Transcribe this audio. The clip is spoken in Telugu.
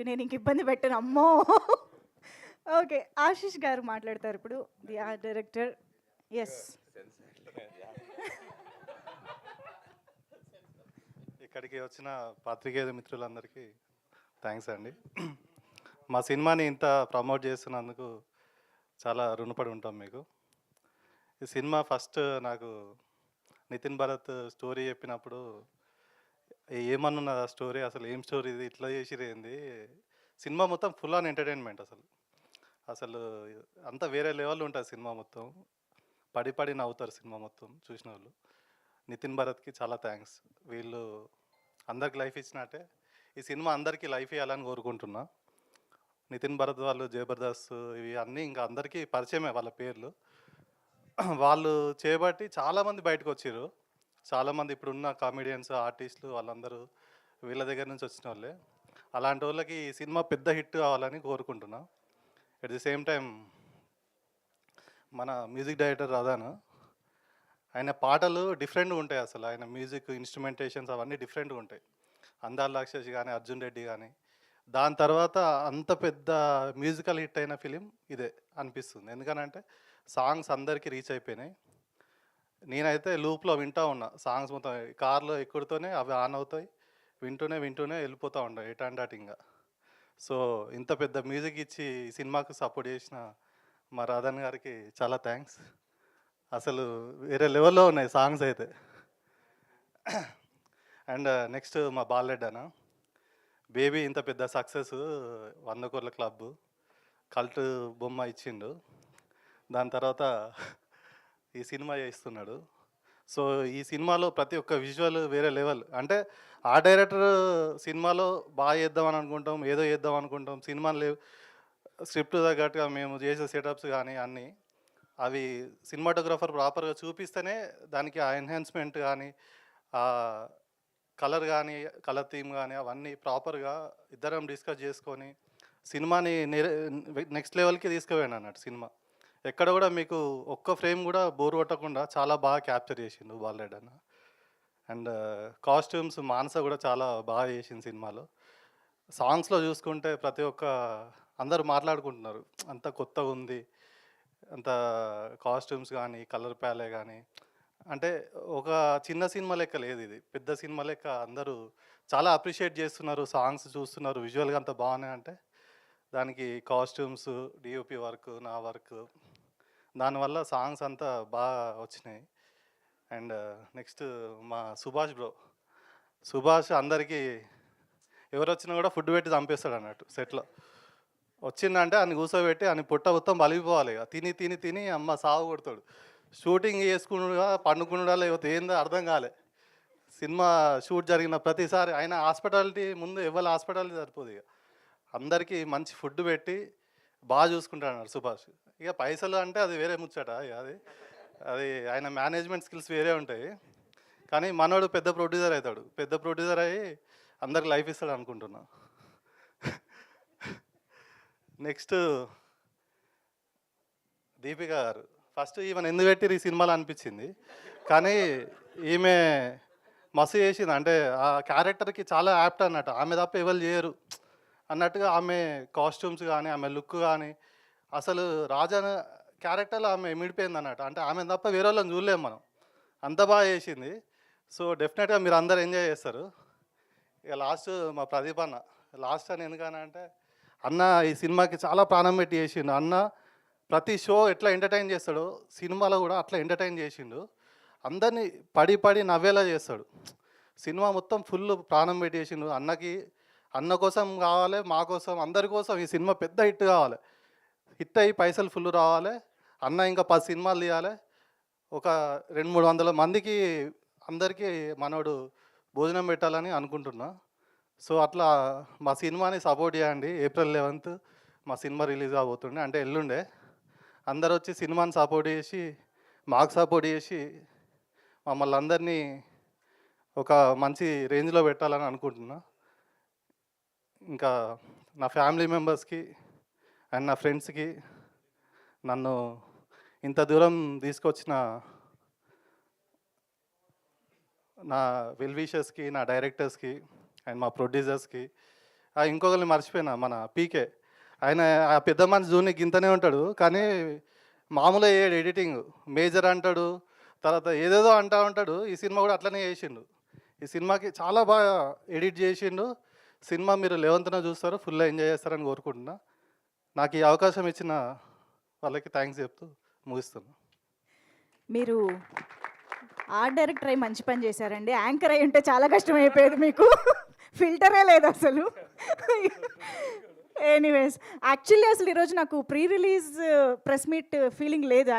నేను ఇంక ఇబ్బంది పెట్టను. అమ్మో! ఓకే. ఆశీష్ గారు మాట్లాడతారు ఇప్పుడు. The art director. యెస్. ఇక్కడికి వచ్చిన పాత్రికేయ మిత్రులందరికీ థ్యాంక్స్ అండి. మా సినిమాని ఇంత ప్రమోట్ చేస్తున్నందుకు చాలా రుణపడి ఉంటాం మీకు. ఈ సినిమా ఫస్ట్ నాకు నితిన్ భరత్ స్టోరీ చెప్పినప్పుడు ఏమనున్నది ఆ స్టోరీ, అసలు ఏం స్టోరీ ఇది, ఇట్లా చేసిరేంది. సినిమా మొత్తం ఫుల్ ఆన్ ఎంటర్టైన్మెంట్. అసలు అసలు అంతా వేరే లెవెల్ ఉంటుంది సినిమా మొత్తం. పడి పడి నవ్వుతారు సినిమా మొత్తం చూసిన వాళ్ళు. నితిన్ భరత్కి చాలా థ్యాంక్స్. వీళ్ళు అందరికి లైఫ్ ఇచ్చినట్టే ఈ సినిమా అందరికీ లైఫ్ ఇవ్వాలని కోరుకుంటున్నా. నితిన్ భరత్ వాళ్ళు, జబర్దస్త్, ఇవి అన్నీ ఇంకా అందరికీ పరిచయమే వాళ్ళ పేర్లు. వాళ్ళు చేయబట్టి చాలామంది బయటకు వచ్చారు. చాలామంది ఇప్పుడున్న కామెడియన్స్, ఆర్టిస్టులు వాళ్ళందరూ వీళ్ళ దగ్గర నుంచి వచ్చిన వాళ్ళే. అలాంటి వాళ్ళకి ఈ సినిమా పెద్ద హిట్ కావాలని కోరుకుంటున్నా. ఎట్ ది సేమ్ టైం మన మ్యూజిక్ డైరెక్టర్ రాధాను, ఆయన పాటలు డిఫరెంట్గా ఉంటాయి. అసలు ఆయన మ్యూజిక్ ఇన్స్ట్రుమెంటేషన్స్ అవన్నీ డిఫరెంట్గా ఉంటాయి. అందాల రాక్షసి కానీ, అర్జున్ రెడ్డి కానీ, దాని తర్వాత అంత పెద్ద మ్యూజికల్ హిట్ అయిన ఫిలిం ఇదే అనిపిస్తుంది. ఎందుకనంటే సాంగ్స్ అందరికీ రీచ్ అయిపోయినాయి. నేనైతే లూప్లో వింటూ ఉన్నా సాంగ్స్ మొత్తం. కార్లో ఎక్కుడుతూనే అవి ఆన్ అవుతాయి, వింటూనే వింటూనే వెళ్ళిపోతూ ఉంటాయి ఎటాండాటింగా. సో ఇంత పెద్ద మ్యూజిక్ ఇచ్చి ఈ సినిమాకు సపోర్ట్ చేసిన మా రాధన్ గారికి చాలా థ్యాంక్స్. అసలు వేరే లెవెల్లో ఉన్నాయి సాంగ్స్ అయితే. అండ్ నెక్స్ట్ మా బాలరెడ్డి అన్న, బేబీ ఇంత పెద్ద సక్సెస్, 100 కోట్ల క్లబ్, కల్ట్ బొమ్మ ఇచ్చిండు. దాని తర్వాత ఈ సినిమా చేస్తున్నాడు. సో ఈ సినిమాలో ప్రతి ఒక్క విజువల్ వేరే లెవెల్. అంటే ఆ డైరెక్టర్ సినిమాలో బాగా చేద్దామని అనుకుంటాం, ఏదో చేద్దాం అనుకుంటాం, సినిమాలు లేవు, స్క్రిప్ట్ తగ్గట్టుగా మేము చేసే సెటప్స్ కానీ అన్నీ అవి సినిమాటోగ్రాఫర్ ప్రాపర్గా చూపిస్తేనే దానికి ఆ ఎన్హాన్స్మెంట్ కానీ, ఆ కలర్ కానీ, కలర్ థీమ్ కానీ అవన్నీ ప్రాపర్గా ఇద్దరం డిస్కస్ చేసుకొని సినిమాని నెక్స్ట్ లెవెల్కి తీసుకుపోయాను అన్నట్టు. సినిమా ఎక్కడ కూడా మీకు ఒక్క ఫ్రేమ్ కూడా బోర్ కొట్టకుండా చాలా బాగా క్యాప్చర్ చేసిండు బాలరెడ్డి అన్న. అండ్ కాస్ట్యూమ్స్ మానస కూడా చాలా బాగా చేసింది సినిమాలో. సాంగ్స్లో చూసుకుంటే ప్రతి ఒక్క అందరూ మాట్లాడుకుంటున్నారు, అంత కొత్తగా ఉంది, అంత కాస్ట్యూమ్స్ కానీ, కలర్ ప్యాలే కానీ. అంటే ఒక చిన్న సినిమా లెక్క లేదు ఇది, పెద్ద సినిమా లెక్క అందరూ చాలా అప్రిషియేట్ చేస్తున్నారు. సాంగ్స్ చూస్తున్నారు, విజువల్గా అంత బాగున్నాయి. అంటే దానికి కాస్ట్యూమ్స్, డిఓపి వర్క్, నా వర్క్, దానివల్ల సాంగ్స్ అంతా బాగా వచ్చినాయి. అండ్ నెక్స్ట్ మా సుభాష్ బ్రో. సుభాష్ అందరికీ ఎవరు వచ్చినా కూడా ఫుడ్ పెట్టి చంపేస్తాడు అన్నట్టు. సెట్లో వచ్చిందంటే అని కూర్చోబెట్టి అని పుట్ట మొత్తం బలిగిపోవాలి, ఇక తిని తిని తిని అమ్మ సాగు కొడతాడు. షూటింగ్ చేసుకున్నాడుగా పండుకున్నాడా లేకపోతే ఏందో అర్థం కాలే. సినిమా షూట్ జరిగిన ప్రతిసారి ఆయన హాస్పిటాలిటీ ముందు ఎవరి హాస్పిటాలిటీ సరిపోదు, ఇక అందరికీ మంచి ఫుడ్ పెట్టి బాగా చూసుకుంటాడు సుభాష్. ఇక పైసలు అంటే అది వేరే ముచ్చట. ఇక అది అది ఆయన మేనేజ్మెంట్ స్కిల్స్ వేరే ఉంటాయి. కానీ మనోడు పెద్ద ప్రొడ్యూసర్ అవుతాడు, పెద్ద ప్రొడ్యూసర్ అయ్యి అందరికి లైఫ్ ఇస్తాడు అనుకుంటున్నా. నెక్స్ట్ దీపిక గారు. ఫస్ట్ ఈమెను ఎందుకు పెట్టిరు ఈ సినిమాలో అనిపించింది, కానీ ఈమె మస్తు చేసింది. అంటే ఆ క్యారెక్టర్కి చాలా యాప్ట్ అన్నట్టు, ఆమె తప్ప ఎవరు చేయరు అన్నట్టుగా. ఆమె కాస్ట్యూమ్స్ కానీ, ఆమె లుక్ కానీ, అసలు రాజా క్యారెక్టర్లో ఆమె మిడిపోయింది అన్నట్టు. అంటే ఆమె తప్ప వేరే వాళ్ళని చూడలేము మనం, అంత బాగా చేసింది. సో డెఫినెట్గా మీరు అందరు ఎంజాయ్ చేస్తారు. ఇక లాస్ట్ మా ప్రదీప్ అన్న. లాస్ట్ అని ఎందుకన్నా అంటే అన్న ఈ సినిమాకి చాలా ప్రాణం పెట్టి చేసిండు అన్న. ప్రతి షో ఎట్లా ఎంటర్టైన్ చేస్తాడో సినిమాలో కూడా అట్లా ఎంటర్టైన్ చేసిండు. అందరినీ పడి పడి నవ్వేలా చేస్తాడు. సినిమా మొత్తం ఫుల్ ప్రాణం పెట్టి చేసిండు. అన్నకి, అన్న కోసం కావాలి, మా కోసం, అందరి కోసం ఈ సినిమా పెద్ద హిట్ కావాలి. హిట్ అయ్యి పైసలు ఫుల్ రావాలి. అన్న ఇంకా 10 సినిమాలు తీయాలి. ఒక 200-300 మందికి అందరికీ మనోడు భోజనం పెట్టాలని అనుకుంటున్నా. సో అట్లా మా సినిమాని సపోర్ట్ చేయండి. ఏప్రిల్ 11th మా సినిమా రిలీజ్ అవబోతుండే, అంటే ఎల్లుండే. అందరూ వచ్చి సినిమాని సపోర్ట్ చేసి, మాకు సపోర్ట్ చేసి, మమ్మల్ని అందరినీ ఒక మంచి రేంజ్లో పెట్టాలని అనుకుంటున్నా. ఇంకా నా ఫ్యామిలీ మెంబర్స్కి అండ్ నా ఫ్రెండ్స్కి, నన్ను ఇంత దూరం తీసుకొచ్చిన నా వెల్ విషర్స్కి, నా డైరెక్టర్స్కి అండ్ మా ప్రొడ్యూసర్స్కి ఇంకొకరిని మర్చిపోయినా మన పీకే. ఆయన ఆ పెద్ద మనిషి జూని గింతనే ఉంటాడు. కానీ మామూలుగా చేయడు ఎడిటింగ్. మేజర్ అంటాడు. తర్వాత ఏదేదో అంటా ఉంటాడు. ఈ సినిమా కూడా అట్లనే చేసిండు. ఈ సినిమాకి చాలా బాగా ఎడిట్ చేసిండు. సినిమా మీరు 11న చూస్తారు. ఫుల్‌గా ఎంజాయ్ చేస్తారని కోరుకుంటున్నా. నాకు ఈ అవకాశం ఇచ్చిన వాళ్ళకి థ్యాంక్స్ చెప్తూ ముగిస్తున్నా. మీరు ఆర్ట్ డైరెక్టర్ అయి మంచి పని చేశారండి. యాంకర్ అయి ఉంటే చాలా కష్టం అయిపోయేది మీకు. ఫిల్టరే లేదు అసలు. ఎనీవేస్ యాక్చువల్లీ అసలు ఈరోజు నాకు pre release press meet feeling లేదు.